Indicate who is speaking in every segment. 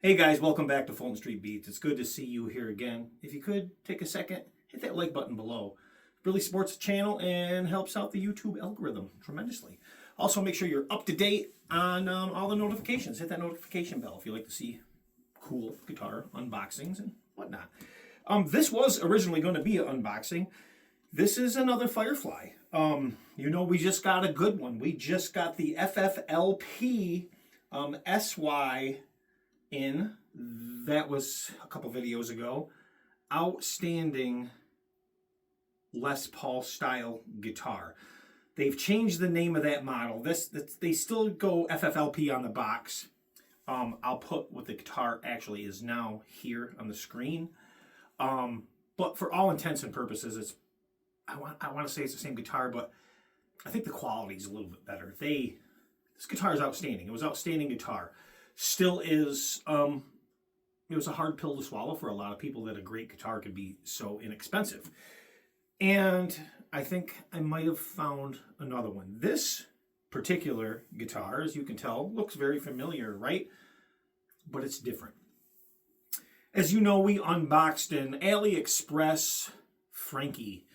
Speaker 1: Hey guys, welcome back to Fulton Street Beats. It's good to see you here again. If you could, take a second, hit that like button below. It really supports the channel and helps out the YouTube algorithm tremendously. Also, make sure you're up to date on all the notifications. Hit that notification bell if you like to see cool guitar unboxings and whatnot. This was originally going to be an unboxing. This is another Firefly. We just got a good one. We just got the FFLP SY in. That was a couple videos ago. Outstanding Les Paul style guitar. They've changed the name of that model. They still go FFLP on the box. I'll put what the guitar actually is now here on the screen. But for all intents and purposes, I want to say it's the same guitar, but I think the quality is a little bit better. This guitar is outstanding. It was outstanding guitar. Still is. It was a hard pill to swallow for a lot of people that a great guitar could be so inexpensive. And I think I might have found another one. This particular guitar, as you can tell, looks very familiar, right? But it's different. As you know, we unboxed an AliExpress Frankie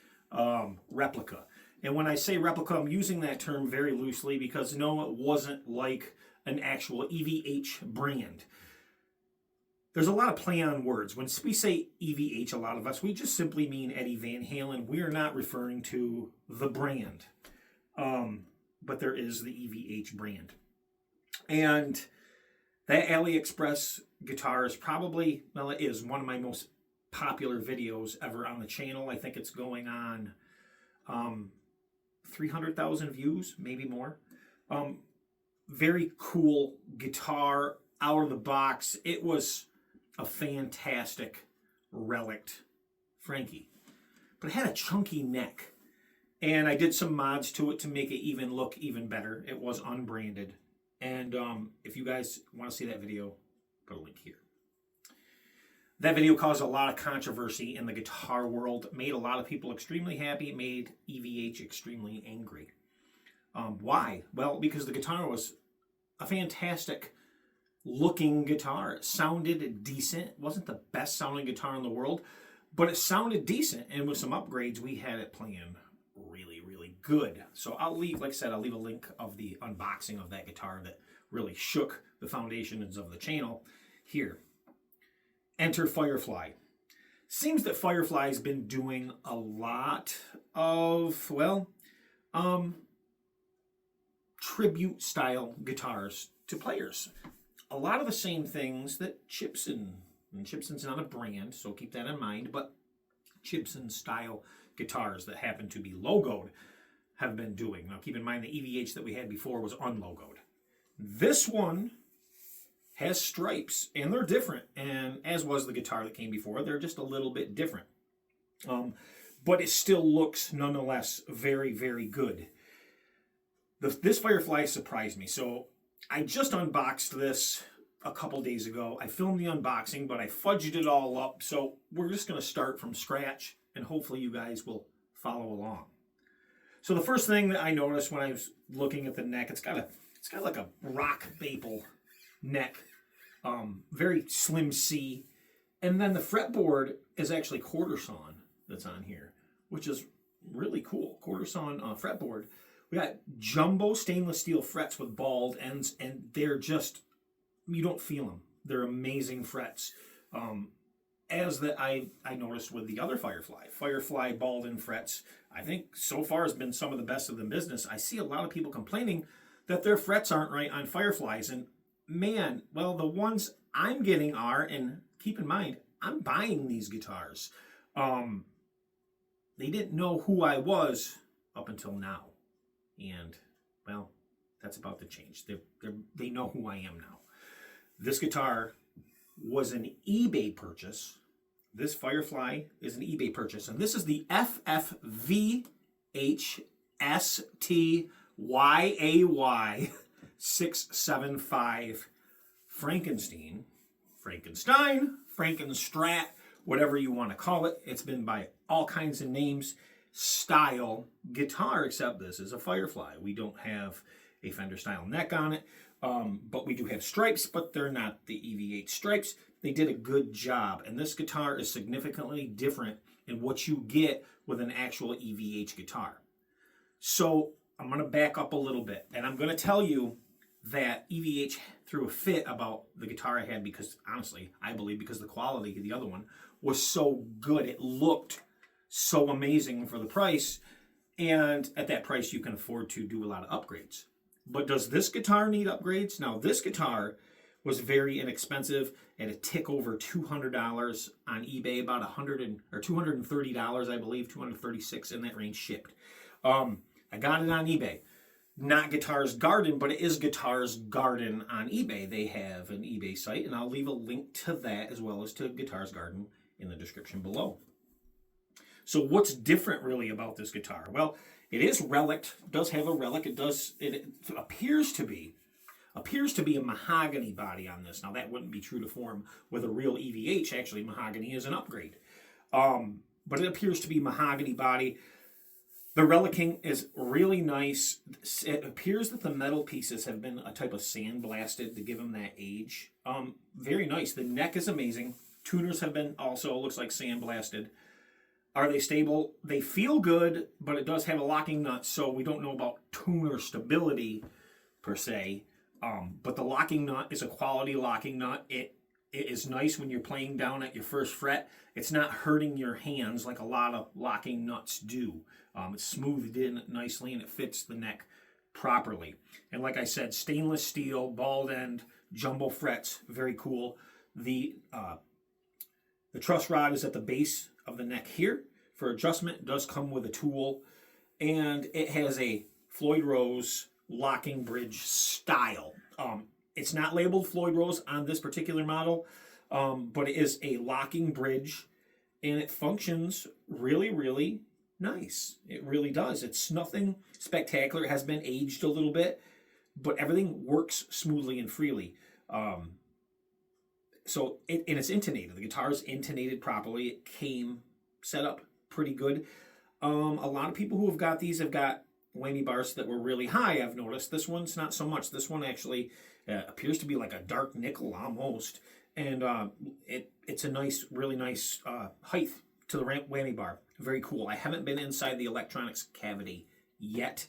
Speaker 1: replica. And when I say replica, I'm using that term very loosely because no, it wasn't like an actual EVH brand. There's a lot of play on words. When we say EVH, a lot of us, we just simply mean Eddie Van Halen. We are not referring to the brand. But there is the EVH brand. And that AliExpress guitar is probably, well, it is one of my most popular videos ever on the channel. I think it's going on 300,000 views, maybe more. Very cool guitar out of the box. It was a fantastic relict Frankie, but it had a chunky neck, and I did some mods to it to make it look even better. It was unbranded, and if you guys want to see that video, put a link here. That video caused a lot of controversy in the guitar world, made a lot of people extremely happy, made EVH extremely angry. Why? Well, because the guitar was a fantastic looking guitar. It sounded decent. It wasn't the best sounding guitar in the world, but it sounded decent. And with some upgrades, we had it playing really, really good. So I'll leave, like I said, I'll leave a link of the unboxing of that guitar that really shook the foundations of the channel here. Enter Firefly. Seems that Firefly's been doing a lot of, tribute style guitars to players. A lot of the same things that Gibson, and Gibson's not a brand, so keep that in mind, but Gibson style guitars that happen to be logoed have been doing. Now keep in mind the EVH that we had before was unlogoed. This one has stripes, and they're different, and as was the guitar that came before, they're just a little bit different. But it still looks nonetheless very, very good. This Firefly surprised me. So I just unboxed this a couple days ago. I filmed the unboxing, but I fudged it all up. So we're just going to start from scratch, and hopefully you guys will follow along. So the first thing that I noticed when I was looking at the neck, it's got like a rock maple neck, very slim C, and then the fretboard is actually quarter-sawn that's on here, which is really cool. Quarter-sawn fretboard. We got jumbo stainless steel frets with bald ends, and they're just, you don't feel them. They're amazing frets. As that I noticed with the other Firefly bald end frets, I think so far has been some of the best of the business. I see a lot of people complaining that their frets aren't right on Fireflies, and man, well, the ones I'm getting are, and keep in mind, I'm buying these guitars. They didn't know who I was up until now. And, well, that's about to change. They know who I am now. This guitar was an eBay purchase. This Firefly is an eBay purchase. And this is the FFVHST YAY 675 Frankenstrat, Frankenstrat, whatever you want to call it. It's been by all kinds of names. Style guitar, except this is a Firefly. We don't have a Fender style neck on it. But we do have stripes, but they're not the EVH stripes. They did a good job, and this guitar is significantly different in what you get with an actual EVH guitar. So I'm going to back up a little bit, and I'm going to tell you that EVH threw a fit about the guitar I had because, honestly, I believe because the quality of the other one was so good. It looked so amazing for the price, and at that price you can afford to do a lot of upgrades. But does this guitar need upgrades? Now, this guitar was very inexpensive at a tick over $200 on eBay, about $230, I believe, $236 in that range shipped. I got it on eBay. Not Guitars Garden, but it is Guitars Garden on eBay. They have an eBay site, and I'll leave a link to that as well as to Guitars Garden in the description below. So what's different really about this guitar? Well, it is relic, does have a relic. It appears to be a mahogany body on this. Now that wouldn't be true to form with a real EVH. Actually, mahogany is an upgrade. But it appears to be mahogany body. The relicing is really nice. It appears that the metal pieces have been a type of sandblasted to give them that age. Very nice. The neck is amazing. Tuners have been also, looks like sandblasted. Are they stable? They feel good, but it does have a locking nut, so we don't know about tuner stability per se. But the locking nut is a quality locking nut. It is nice when you're playing down at your first fret. It's not hurting your hands like a lot of locking nuts do. It's smoothed in nicely and it fits the neck properly. And like I said, stainless steel, bald end, jumbo frets, very cool. The truss rod is at the base of the neck here for adjustment. It does come with a tool, and it has a Floyd Rose locking bridge style. It's not labeled Floyd Rose on this particular model, but it is a locking bridge, and it functions really, really nice. It really does. It's nothing spectacular. It has been aged a little bit, but everything works smoothly and freely. And it's intonated. The guitar is intonated properly. It came set up pretty good. A lot of people who have got these have got whammy bars that were really high, I've noticed. This one's not so much. This one actually appears to be like a dark nickel almost. And it's a nice, really nice height to the whammy bar. Very cool. I haven't been inside the electronics cavity yet.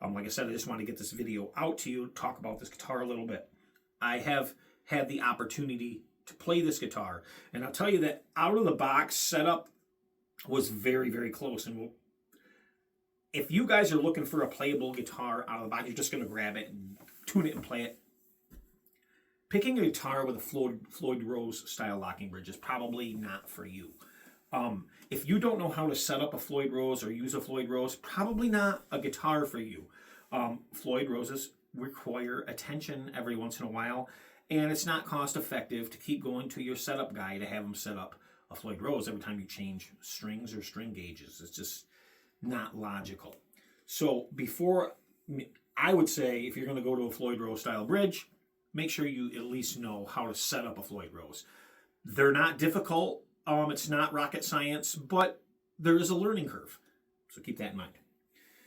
Speaker 1: Like I said, I just want to get this video out to you, talk about this guitar a little bit. I have had the opportunity to play this guitar, and I'll tell you that out of the box setup was very, very close. And if you guys are looking for a playable guitar out of the box, you're just going to grab it and tune it and play it. Picking a guitar with a Floyd Rose-style locking bridge is probably not for you. If you don't know how to set up a Floyd Rose or use a Floyd Rose, probably not a guitar for you. Floyd Roses require attention every once in a while, and it's not cost effective to keep going to your setup guy to have them set up a Floyd Rose every time you change strings or string gauges. It's just not logical. So I would say if you're going to go to a Floyd Rose style bridge, make sure you at least know how to set up a Floyd Rose. They're not difficult. It's not rocket science, but there is a learning curve. So keep that in mind.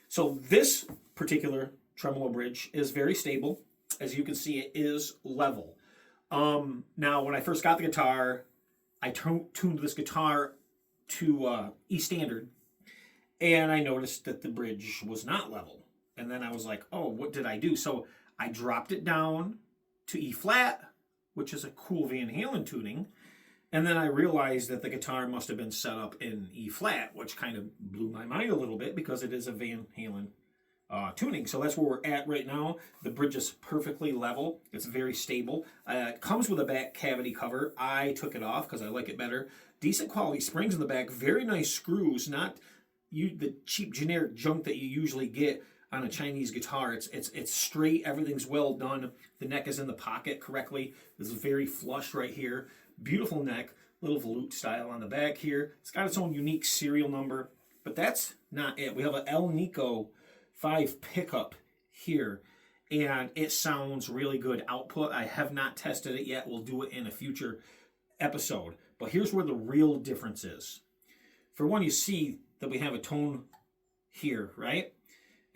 Speaker 1: So this particular tremolo bridge is very stable. As you can see, it is level. Now, when I first got the guitar, I tuned this guitar to E standard, and I noticed that the bridge was not level. And then I was like, oh, what did I do? So I dropped it down to E flat, which is a cool Van Halen tuning. And then I realized that the guitar must have been set up in E flat, which kind of blew my mind a little bit because it is a Van Halen tuning. So that's where we're at right now. The bridge is perfectly level. It's very stable. It comes with a back cavity cover. I took it off because I like it better. Decent quality springs in the back. Very nice screws. Not the cheap generic junk that you usually get on a Chinese guitar. It's straight. Everything's well done. The neck is in the pocket correctly. This is very flush right here. Beautiful neck. Little volute style on the back here. It's got its own unique serial number. But that's not it. We have an El Nico 5 pickup here, and it sounds really good. Output, I have not tested it yet. We'll do it in a future episode. But here's where the real difference is. For one, you see that we have a tone here, right?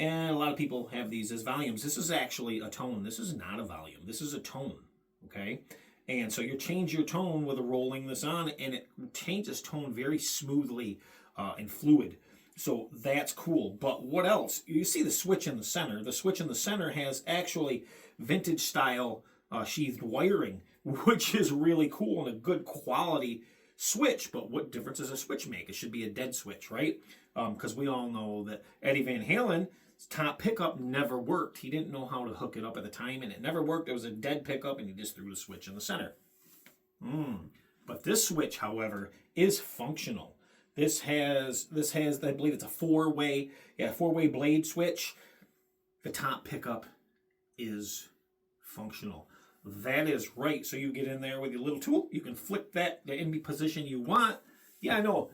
Speaker 1: And a lot of people have these as volumes. This is actually a tone. This is not a volume. This is a tone, okay? And so you change your tone with rolling this on, and it changes tone very smoothly and fluid. So that's cool. But what else? You see the switch in the center. The switch in the center has actually vintage style sheathed wiring, which is really cool and a good quality switch. But what difference does a switch make? It should be a dead switch, right? Because we all know that Eddie Van Halen's top pickup never worked. He didn't know how to hook it up at the time, and it never worked. It was a dead pickup, and he just threw the switch in the center. But this switch, however, is functional. This has, I believe it's a four-way blade switch. The top pickup is functional. That is right. So you get in there with your little tool. You can flick that in any position you want. Yeah, I know.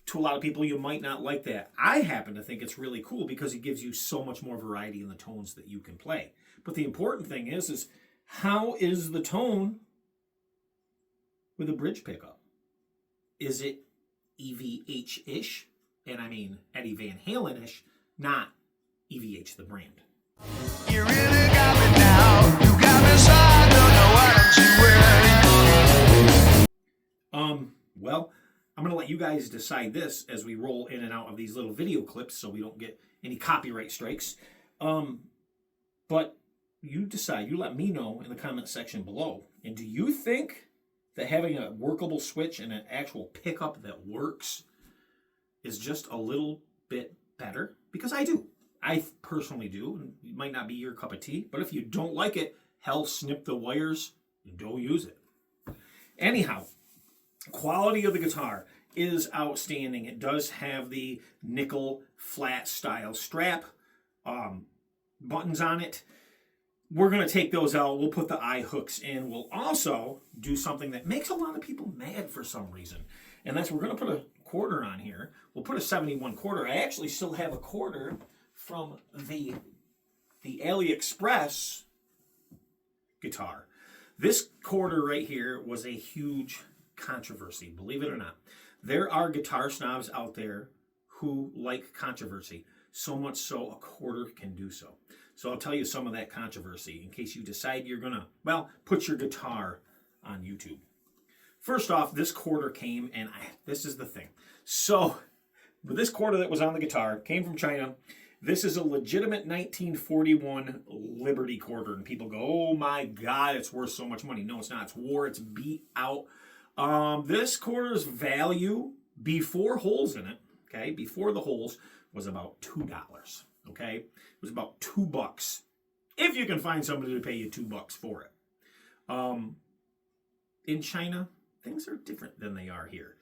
Speaker 1: To a lot of people, you might not like that. I happen to think it's really cool because it gives you so much more variety in the tones that you can play. But the important thing is how is the tone with a bridge pickup? Is it EVH-ish? And I mean Eddie Van Halen-ish, not EVH the brand. You really got me now. You got me so I don't know what I'm well, I'm going to let you guys decide this as we roll in and out of these little video clips so we don't get any copyright strikes. But you decide. You let me know in the comment section below. And do you think that having a workable switch and an actual pickup that works is just a little bit better? Because I do. I personally do. It might not be your cup of tea. But if you don't like it, hell, snip the wires and don't use it. Anyhow, quality of the guitar is outstanding. It does have the nickel flat style strap, buttons on it. We're going to take those out. We'll put the eye hooks in. We'll also do something that makes a lot of people mad for some reason. And that's we're going to put a quarter on here. We'll put a 71 quarter. I actually still have a quarter from the AliExpress guitar. This quarter right here was a huge controversy, believe it or not. There are guitar snobs out there who like controversy, so much so a quarter can do so. So I'll tell you some of that controversy in case you decide you're gonna, well, put your guitar on YouTube. First off, this quarter came, and this is the thing. So this quarter that was on the guitar came from China. This is a legitimate 1941 Liberty quarter, and people go, oh my God, it's worth so much money. No, it's not. It's wore, it's beat out. This quarter's value before holes in it, okay, before the holes, was about $2, okay? It was about $2. If you can find somebody to pay you $2 for it. In China, things are different than they are here.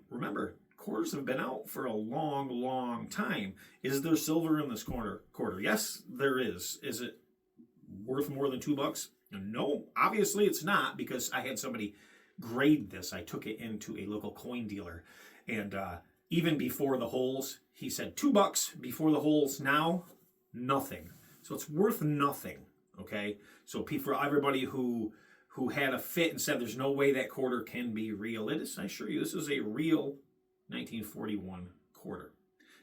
Speaker 1: Remember, quarters have been out for a long, long time. Is there silver in this quarter? Yes, there is. Is it worth more than $2? No, obviously it's not, because I had somebody grade this. I took it into a local coin dealer, and even before the holes, he said $2 before the holes. Now, nothing. So it's worth nothing. Okay. So for everybody who had a fit and said there's no way that quarter can be real, I assure you, this is a real 1941 quarter.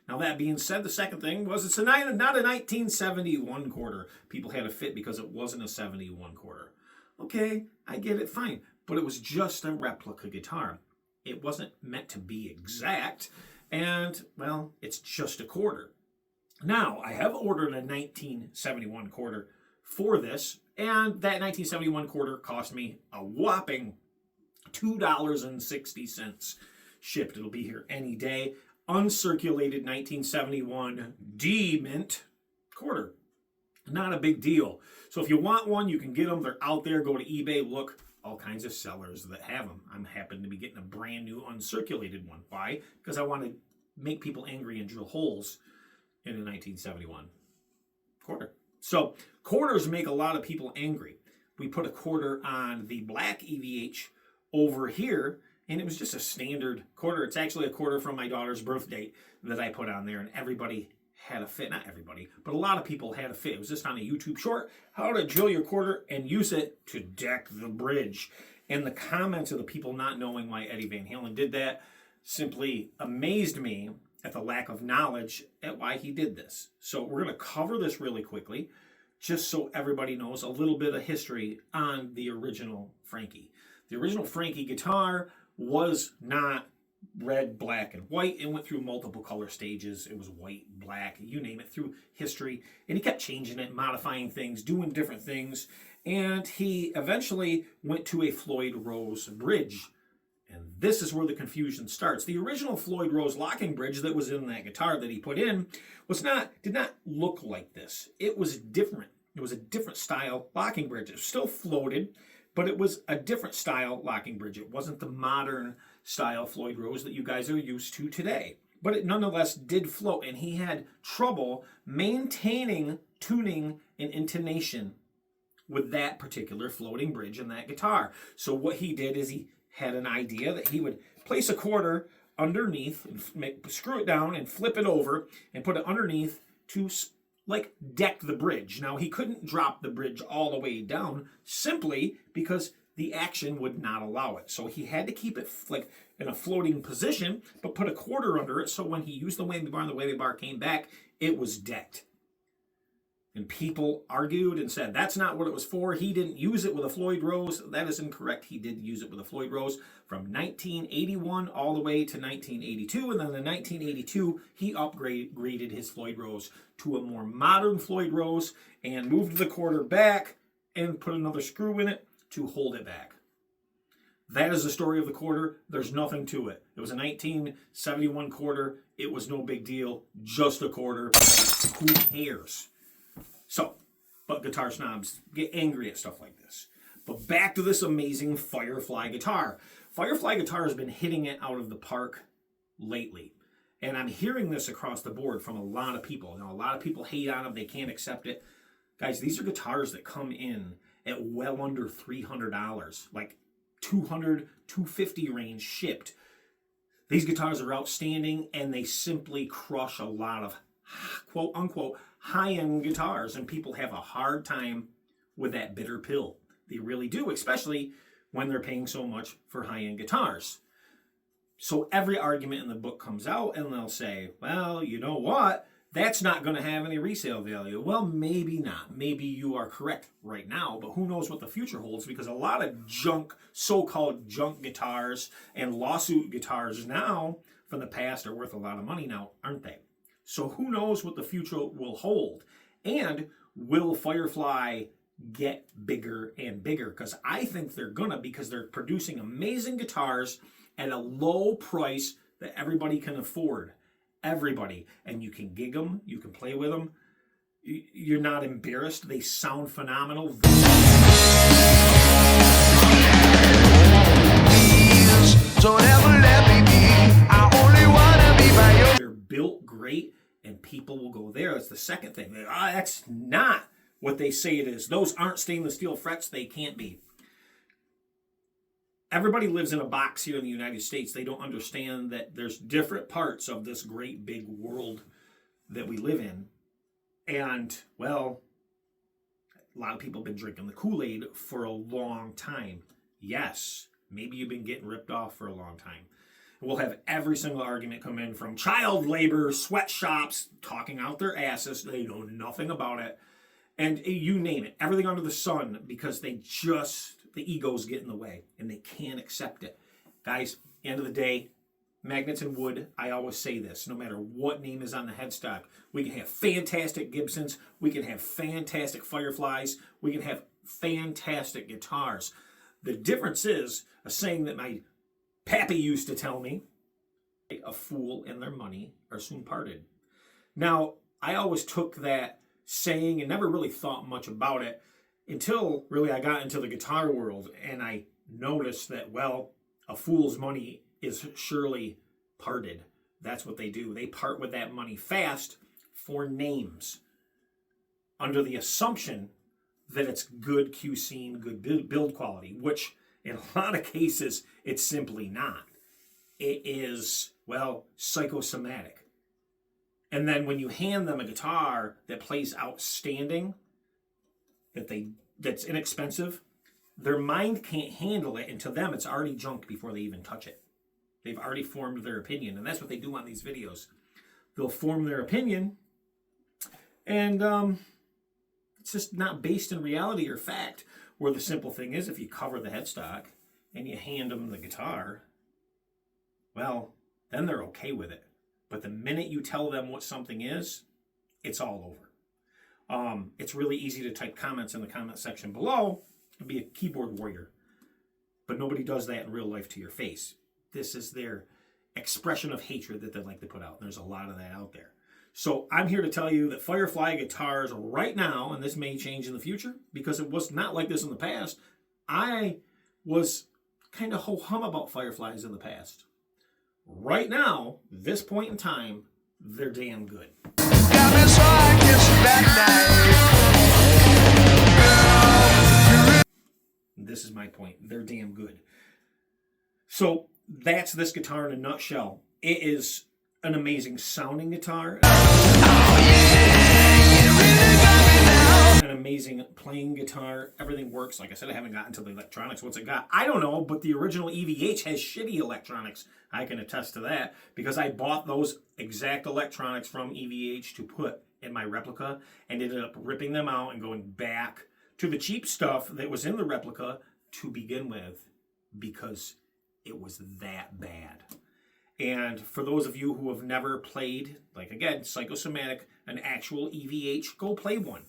Speaker 1: Now that being said, the second thing was it's not a 1971 quarter. People had a fit because it wasn't a 71 quarter. Okay, I get it, fine. But it was just a replica guitar. It wasn't meant to be exact. And, well, it's just a quarter. Now, I have ordered a 1971 quarter for this, and that 1971 quarter cost me a whopping $2.60 shipped. It'll be here any day. Uncirculated 1971 D-mint quarter. Not a big deal. So if you want one, you can get them. They're out there. Go to eBay, look. All kinds of sellers that have them. I'm happen to be getting a brand new uncirculated one. Why? Because I want to make people angry and drill holes in a 1971 quarter. So quarters make a lot of people angry. We put a quarter on the black EVH over here, and it was just a standard quarter. It's actually a quarter from my daughter's birth date that I put on there, and everybody had a fit. Not everybody, but a lot of people had a fit. It was just on a YouTube short, how to drill your quarter and use it to deck the bridge. And the comments of the people not knowing why Eddie Van Halen did that simply amazed me. at the lack of knowledge at why he did this. So we're going to cover this really quickly, just so everybody knows a little bit of history on the original Frankie. The original Frankie guitar was not red, black, and white. It went through multiple color stages. It was white, black, you name it, through history. And he kept changing it, modifying things, doing different things. And he eventually went to a Floyd Rose bridge. And this is where the confusion starts. The original Floyd Rose locking bridge that was in that guitar that he put in did not look like this. It was different. It was a different style locking bridge. It still floated, but it was a different style locking bridge. It wasn't the modern style Floyd Rose that you guys are used to today. But it nonetheless did float, and he had trouble maintaining tuning and intonation with that particular floating bridge in that guitar. So what he did is he had an idea that he would place a quarter underneath and screw it down and flip it over and put it underneath to like deck the bridge. Now he couldn't drop the bridge all the way down simply because the action would not allow it. So he had to keep it like in a floating position, but put a quarter under it so when he used the whammy bar and the whammy bar came back, it was decked. And people argued and said, that's not what it was for. He didn't use it with a Floyd Rose. That is incorrect. He did use it with a Floyd Rose from 1981 all the way to 1982. And then in 1982, he upgraded his Floyd Rose to a more modern Floyd Rose and moved the quarter back and put another screw in it to hold it back. That is the story of the quarter. There's nothing to it. It was a 1971 quarter. It was no big deal. Just a quarter. Who cares? So, but guitar snobs get angry at stuff like this. But back to this amazing Firefly guitar. Firefly guitar has been hitting it out of the park lately. And I'm hearing this across the board from a lot of people. Now, a lot of people hate on them. They can't accept it. Guys, these are guitars that come in at well under $300. Like $200, $250 range shipped. These guitars are outstanding, and they simply crush a lot of quote-unquote high-end guitars, and people have a hard time with that bitter pill. They really do, especially when they're paying so much for high-end guitars. So every argument in the book comes out, and they'll say, well, you know what? That's not going to have any resale value. Well, maybe not. Maybe you are correct right now, but who knows what the future holds, because a lot of junk, so-called junk guitars and lawsuit guitars now from the past are worth a lot of money now, aren't they? So who knows what the future will hold? And will Firefly get bigger and bigger? Because I think they're gonna, because they're producing amazing guitars at a low price that everybody can afford. Everybody. And you can gig them, you can play with them. You're not embarrassed. They sound phenomenal. Don't ever let me be. I only wanna be by your. They're built great, and people will go there. That's the second thing. That's not what they say it is. Those aren't stainless steel frets. They can't be. Everybody lives in a box here in the United States. They don't understand that there's different parts of this great big world that we live in. And, well, a lot of people have been drinking the Kool-Aid for a long time. Yes, maybe you've been getting ripped off for a long time. We'll have every single argument come in from child labor, sweatshops, talking out their asses. They know nothing about it. And you name it, everything under the sun, because the egos get in the way and they can't accept it. Guys, end of the day, magnets and wood, I always say this, no matter what name is on the headstock, we can have fantastic Gibsons, we can have fantastic Fireflies, we can have fantastic guitars. The difference is a saying that my pappy used to tell me, a fool and their money are soon parted. Now, I always took that saying and never really thought much about it until really I got into the guitar world and I noticed that, well, a fool's money is surely parted. That's what they do. They part with that money fast for names under the assumption that it's good QC and good build quality, which in a lot of cases, it's simply not. It is, well, psychosomatic. And then when you hand them a guitar that plays outstanding, that's inexpensive, their mind can't handle it, and to them it's already junk before they even touch it. They've already formed their opinion, and that's what they do on these videos. they'll form their opinion, and it's just not based in reality or fact. Where the simple thing is, if you cover the headstock and you hand them the guitar, well, then they're okay with it. But the minute you tell them what something is, it's all over. It's really easy to type comments in the comment section below and be a keyboard warrior. But nobody does that in real life to your face. This is their expression of hatred that they like to put out. There's a lot of that out there. So I'm here to tell you that Firefly guitars right now, and this may change in the future because it was not like this in the past. I was kind of ho-hum about Fireflies in the past. Right now, this point in time, they're damn good. This is my point. They're damn good. So that's this guitar in a nutshell. It is an amazing sounding guitar. An amazing playing guitar. Everything works. Like I said, I haven't gotten to the electronics. What's it got? I don't know, but the original EVH has shitty electronics. I can attest to that because I bought those exact electronics from EVH to put in my replica and ended up ripping them out and going back to the cheap stuff that was in the replica to begin with because it was that bad. And for those of you who have never played, like again, Psychosomatic, an actual EVH, go play one.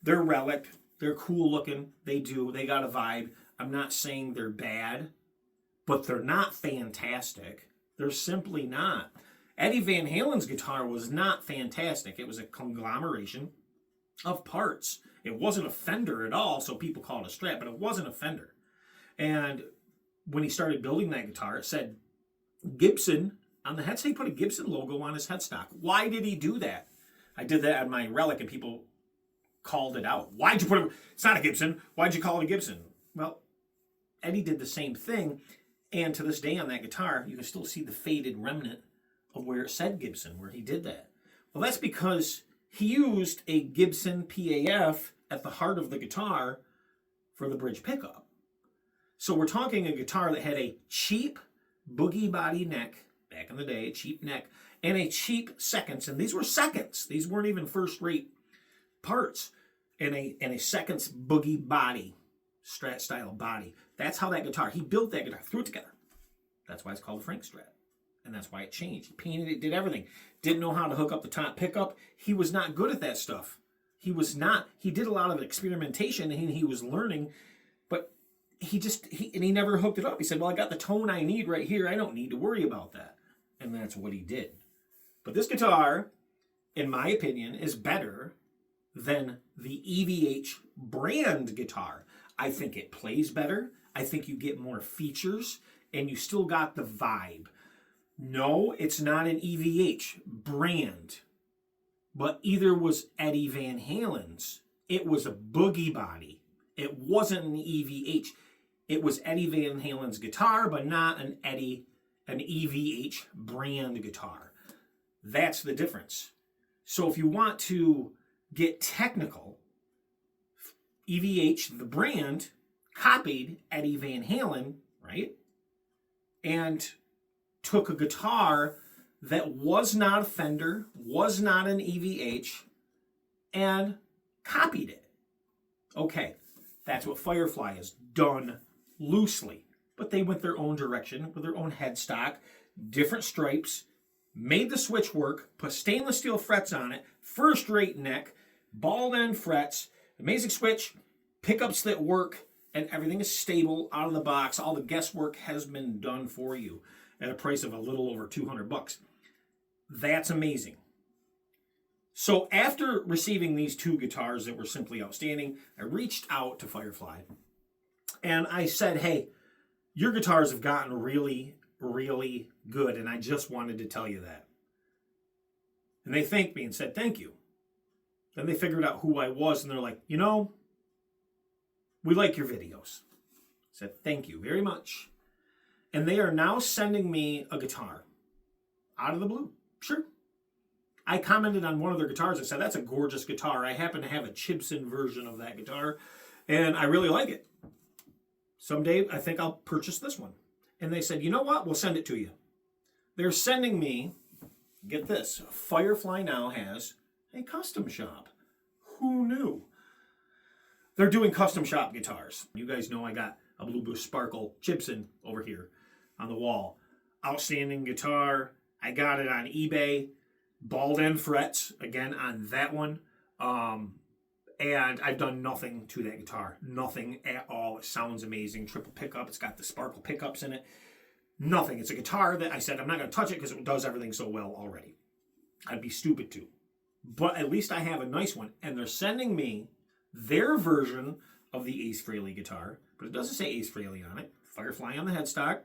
Speaker 1: They're relic. They're cool looking. They got a vibe. I'm not saying they're bad, but they're not fantastic. They're simply not. Eddie Van Halen's guitar was not fantastic. It was a conglomeration of parts. It wasn't a Fender at all, so people call it a Strat, but it wasn't a Fender. And when he started building that guitar, it said Gibson on the headstock. He put a Gibson logo on his headstock. Why did he do that? I did that on my relic and people called it out. Why'd you put it? It's not a Gibson. Why'd you call it a Gibson? Well, Eddie did the same thing. And to this day on that guitar, you can still see the faded remnant of where it said Gibson, where he did that. Well, that's because he used a Gibson PAF at the heart of the guitar for the bridge pickup. So we're talking a guitar that had a cheap boogie body neck, back in the day, a cheap neck, and a cheap seconds. And these were seconds. These weren't even first-rate parts. And a seconds boogie body, Strat style body. That's how that guitar, he built that guitar, threw it together. That's why it's called a Frankenstrat. And that's why it changed. He painted it, did everything. Didn't know how to hook up the top pickup. He was not good at that stuff. He did a lot of experimentation and he was learning, but he never hooked it up. He said, well, I got the tone I need right here. I don't need to worry about that. And that's what he did. But this guitar, in my opinion, is better than the EVH brand guitar. I think it plays better. I think you get more features and you still got the vibe. No, it's not an EVH brand, but either was Eddie Van Halen's. It was a boogie body. It wasn't an EVH. It was Eddie Van Halen's guitar, but not an EVH brand guitar. That's the difference. So if you want to get technical, EVH, the brand, copied Eddie Van Halen, right? And took a guitar that was not a Fender, was not an EVH, and copied it. Okay, that's what Firefly has done loosely. But they went their own direction with their own headstock, different stripes, made the switch work, put stainless steel frets on it, first-rate neck, ball end frets, amazing switch, pickups that work, and everything is stable out of the box. All the guesswork has been done for you at a price of a little over $200. That's amazing. So after receiving these two guitars that were simply outstanding, I reached out to Firefly and I said, hey, your guitars have gotten really, really good, and I just wanted to tell you that. And they thanked me and said, thank you. Then they figured out who I was, and they're like, you know, we like your videos. I said, thank you very much. And they are now sending me a guitar out of the blue. Sure. I commented on one of their guitars. I said, that's a gorgeous guitar. I happen to have a Chibson version of that guitar, and I really like it. Someday, I think I'll purchase this one. And they said, you know what? We'll send it to you. They're sending me get this, Firefly now has a custom shop. Who knew? They're doing custom shop guitars. You guys know I got a Bluebush Sparkle Gibson over here on the wall. Outstanding guitar. I got it on eBay. Bald end frets, again, on that one. And I've done nothing to that guitar. Nothing at all. It sounds amazing. Triple pickup. It's got the Sparkle pickups in it. Nothing. It's a guitar that I said I'm not going to touch it because it does everything so well already. I'd be stupid to. But at least I have a nice one. And they're sending me their version of the Ace Frehley guitar. But it doesn't say Ace Frehley on it. Firefly on the headstock.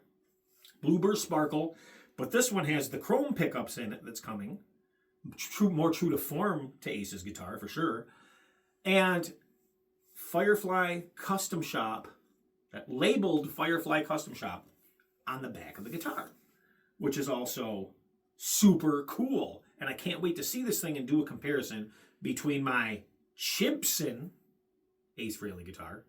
Speaker 1: Bluebush Sparkle. But this one has the chrome pickups in it that's coming. More true to form to Ace's guitar, for sure. And Firefly Custom Shop, that labeled Firefly Custom Shop on the back of the guitar, which is also super cool. And I can't wait to see this thing and do a comparison between my Gibson Ace Frehley guitar,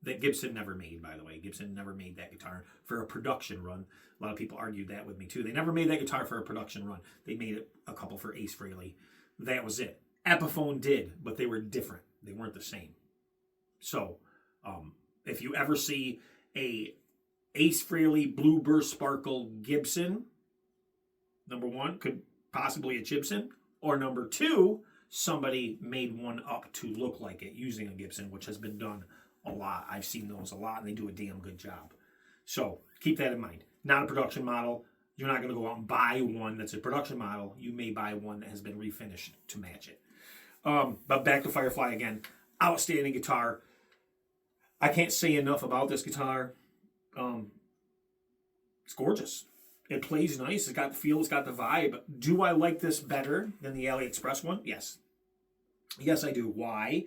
Speaker 1: that Gibson never made, by the way. Gibson never made that guitar for a production run. A lot of people argued that with me, too. They never made that guitar for a production run. They made it a couple for Ace Frehley. That was it. Epiphone did, but they were different. They weren't the same. So, if you ever see a Ace Frehley Bluebush Sparkle Gibson, number one, could possibly a Gibson, or number two, somebody made one up to look like it using a Gibson, which has been done a lot. I've seen those a lot, and they do a damn good job. So keep that in mind. Not a production model. You're not going to go out and buy one that's a production model. You may buy one that has been refinished to match it. But back to Firefly again. Outstanding guitar. I can't say enough about this guitar. It's gorgeous. It plays nice. It's got the feel. It's got the vibe. Do I like this better than the AliExpress one? Yes. Yes, I do. Why?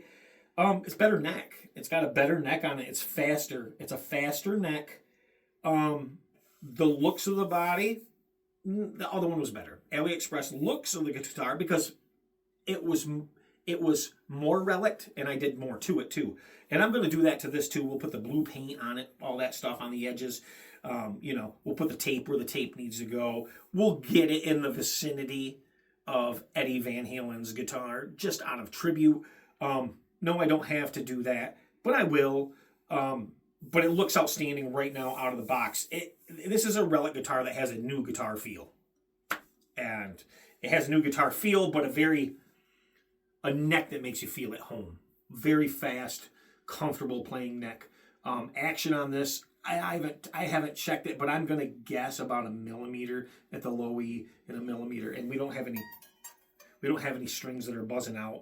Speaker 1: It's better neck. It's got a better neck on it. It's faster. It's a faster neck. The looks of the body, the other one was better. AliExpress looks of the guitar, because it was more relic, and I did more to it too. And I'm going to do that to this too. We'll put the blue paint on it, all that stuff on the edges. We'll put the tape where the tape needs to go. We'll get it in the vicinity of Eddie Van Halen's guitar, just out of tribute. No, I don't have to do that, but I will. But it looks outstanding right now out of the box. This is a relic guitar that has a new guitar feel. And it has a new guitar feel, but a neck that makes you feel at home. Very fast, comfortable playing neck. Action on this, I haven't checked it, but I'm gonna guess about 1 millimeter at the low E and 1 millimeter, and we don't have any strings that are buzzing out.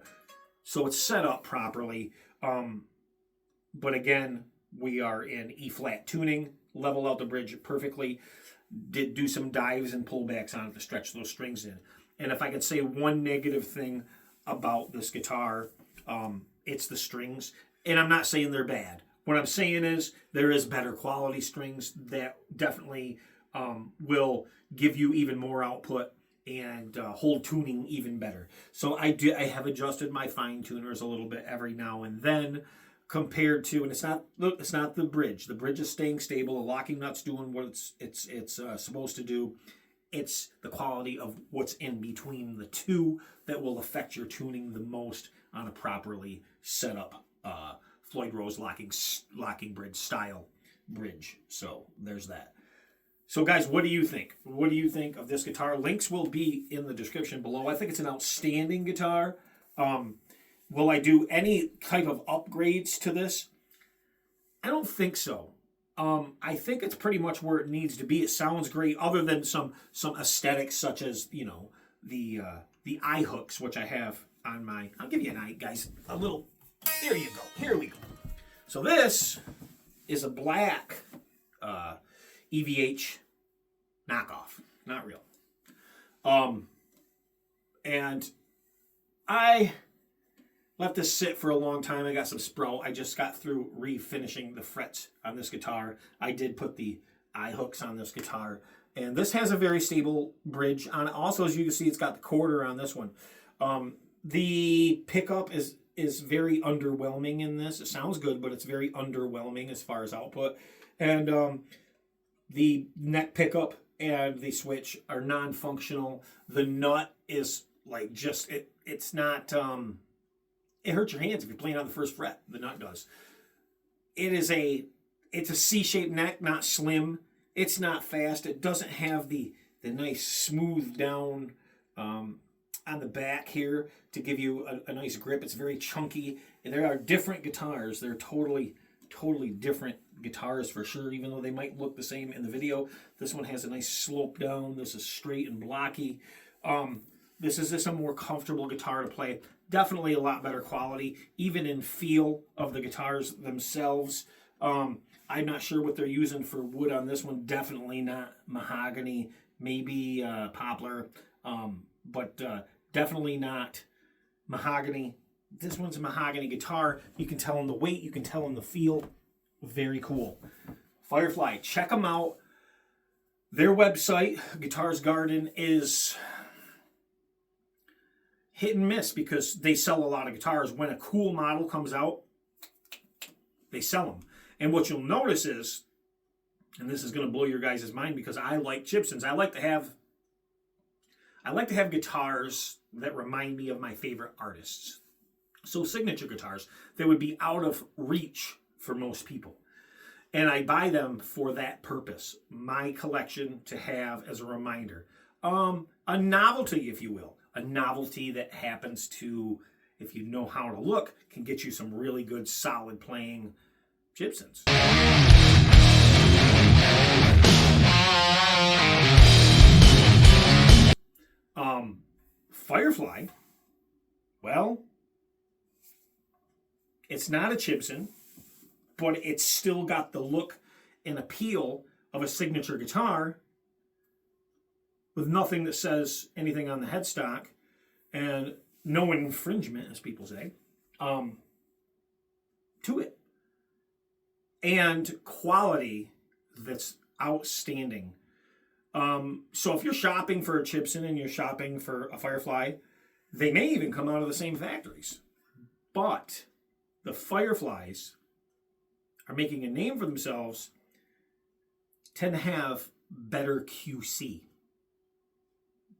Speaker 1: So it's set up properly. But again, we are in E-flat tuning, level out the bridge perfectly, did do some dives and pullbacks on it to stretch those strings in. And if I could say one negative thing about this guitar, it's the strings. And I'm not saying they're bad. What I'm saying is there is better quality strings that definitely will give you even more output and hold tuning even better. So I have adjusted my fine tuners a little bit every now and then, compared to, and it's not the bridge. The bridge is staying stable. The locking nut's doing what it's supposed to do. It's the quality of what's in between the two that will affect your tuning the most on a properly set up Floyd Rose locking bridge style bridge. So there's that. So guys, what do you think? What do you think of this guitar? Links will be in the description below. I think it's an outstanding guitar. Will I do any type of upgrades to this? I don't think so. I think it's pretty much where it needs to be. It sounds great, other than some aesthetics such as, the eye hooks, which I have on my. I'll give you an eye, guys. A little. There you go. Here we go. So this is a black EVH knockoff, not real. And I left this sit for a long time. I got some sprout. I just got through refinishing the frets on this guitar. I did put the eye hooks on this guitar. And this has a very stable bridge on it. Also, as you can see, it's got the quarter on this one. The pickup is very underwhelming in this. It sounds good, but it's very underwhelming as far as output. And the neck pickup and the switch are non-functional. The nut is like just, it's not, it hurts your hands if you're playing on the first fret. The nut does. It's a C-shaped neck, not slim. It's not fast. It doesn't have the nice smooth down on the back here to give you a nice grip. It's very chunky. And there are different guitars. They're totally different guitars for sure, even though they might look the same in the video. This one has a nice slope down. This is straight and blocky. This is just a more comfortable guitar to play. Definitely a lot better quality, even in feel of the guitars themselves. I'm not sure what they're using for wood on this one. Definitely not mahogany, maybe poplar, but definitely not mahogany. This one's a mahogany guitar. You can tell in the weight, you can tell in the feel. Very cool. Firefly, check them out. Their website, Guitars Garden, is hit and miss because they sell a lot of guitars. When a cool model comes out, they sell them. And what you'll notice is, and this is going to blow your guys' mind because I like Gibsons. I like to have guitars that remind me of my favorite artists. So signature guitars that would be out of reach for most people. And I buy them for that purpose. My collection to have as a reminder. A novelty, if you will. A novelty that happens to, if you know how to look, can get you some really good solid playing Gibsons. Firefly, well, it's not a Gibson, but it's still got the look and appeal of a signature guitar with nothing that says anything on the headstock and no infringement, as people say, to it. And quality that's outstanding. So if you're shopping for a Gibson and you're shopping for a Firefly, they may even come out of the same factories. But the Fireflies are making a name for themselves, tend to have better QC.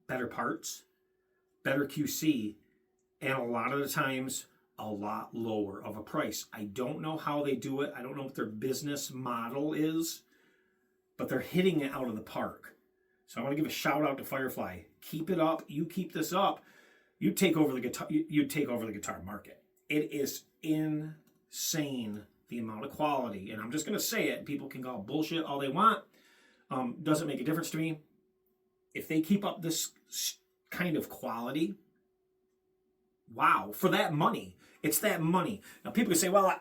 Speaker 1: Better parts, better QC, and a lot of the times a lot lower of a price. I don't know how they do it. I don't know what their business model is, but they're hitting it out of the park. So I want to give a shout out to Firefly. Keep it up. You keep this up. You take over the guitar. You take over the guitar market. It is insane the amount of quality, and I'm just going to say it. People can call bullshit all they want. Doesn't make a difference to me. If they keep up this kind of quality, wow, for that money. It's that money. Now, people can say, well,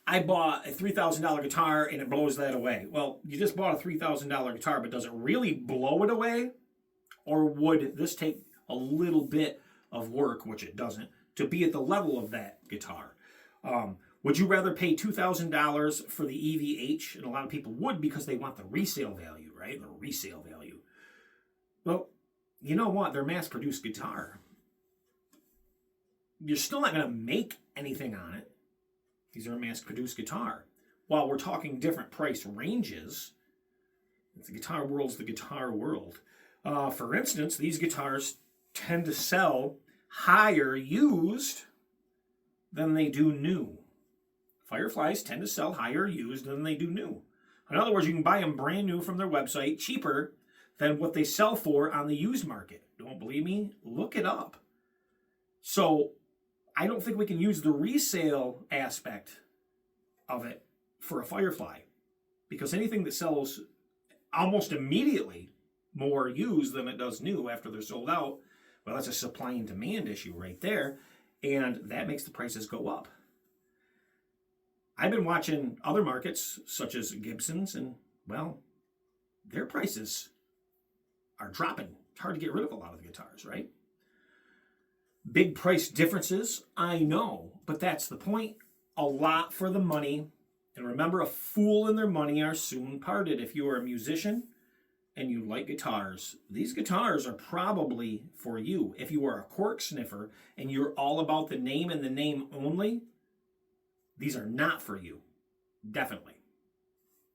Speaker 1: I bought a $3,000 guitar and it blows that away. Well, you just bought a $3,000 guitar, but does it really blow it away? Or would this take a little bit of work, which it doesn't, to be at the level of that guitar? Would you rather pay $2,000 for the EVH? And a lot of people would because they want the resale value, right? The resale value. Well, you know what? They're mass-produced guitar. You're still not going to make anything on it. These are a mass-produced guitar. While we're talking different price ranges, the guitar world's the guitar world. For instance, these guitars tend to sell higher used than they do new. Fireflies tend to sell higher used than they do new. In other words, you can buy them brand new from their website, cheaper than what they sell for on the used market. Don't believe me? Look it up. So I don't think we can use the resale aspect of it for a Firefly, because anything that sells almost immediately more used than it does new after they're sold out, well, that's a supply and demand issue right there, and that makes the prices go up. I've been watching other markets, such as Gibson's, and, well, their prices are dropping. It's hard to get rid of a lot of the guitars, right? Big price differences, I know, but that's the point. A lot for the money. And remember, a fool and their money are soon parted. If you are a musician and you like guitars, these guitars are probably for you. If you are a cork sniffer and you're all about the name and the name only, these are not for you. Definitely.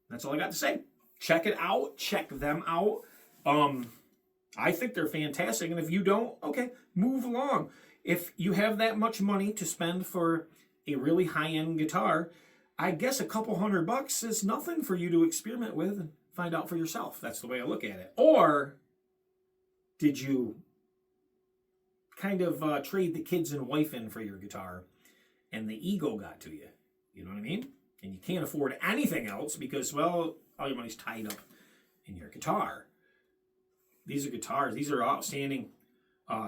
Speaker 1: That's all I got to say. Check it out. Check them out. I think they're fantastic, and if you don't, okay, move along. If you have that much money to spend for a really high-end guitar, I guess a couple $100 is nothing for you to experiment with and find out for yourself. That's the way I look at it. Or did you kind of trade the kids and wife in for your guitar and the ego got to you? You know what I mean? And you can't afford anything else because, well, all your money's tied up in your guitar. These are guitars. These are outstanding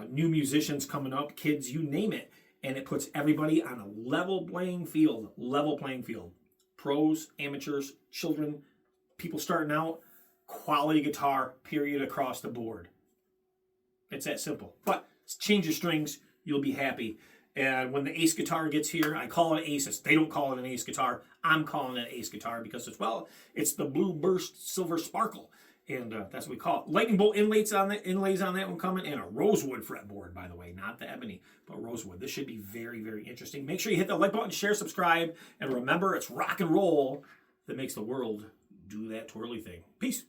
Speaker 1: new musicians coming up, kids, you name it. And it puts everybody on a level playing field. Level playing field. Pros, amateurs, children, people starting out. Quality guitar, period, across the board. It's that simple. But change your strings, you'll be happy. And when the Ace guitar gets here, I call it Ace. They don't call it an Ace guitar. I'm calling it an Ace guitar because it's, well, it's the blue burst silver sparkle. And that's what we call it. Lightning bolt inlays on that one coming, and a rosewood fretboard, by the way, not the ebony, but rosewood. This should be very, very interesting. Make sure you hit the like button, share, subscribe, and remember, it's rock and roll that makes the world do that twirly thing. Peace.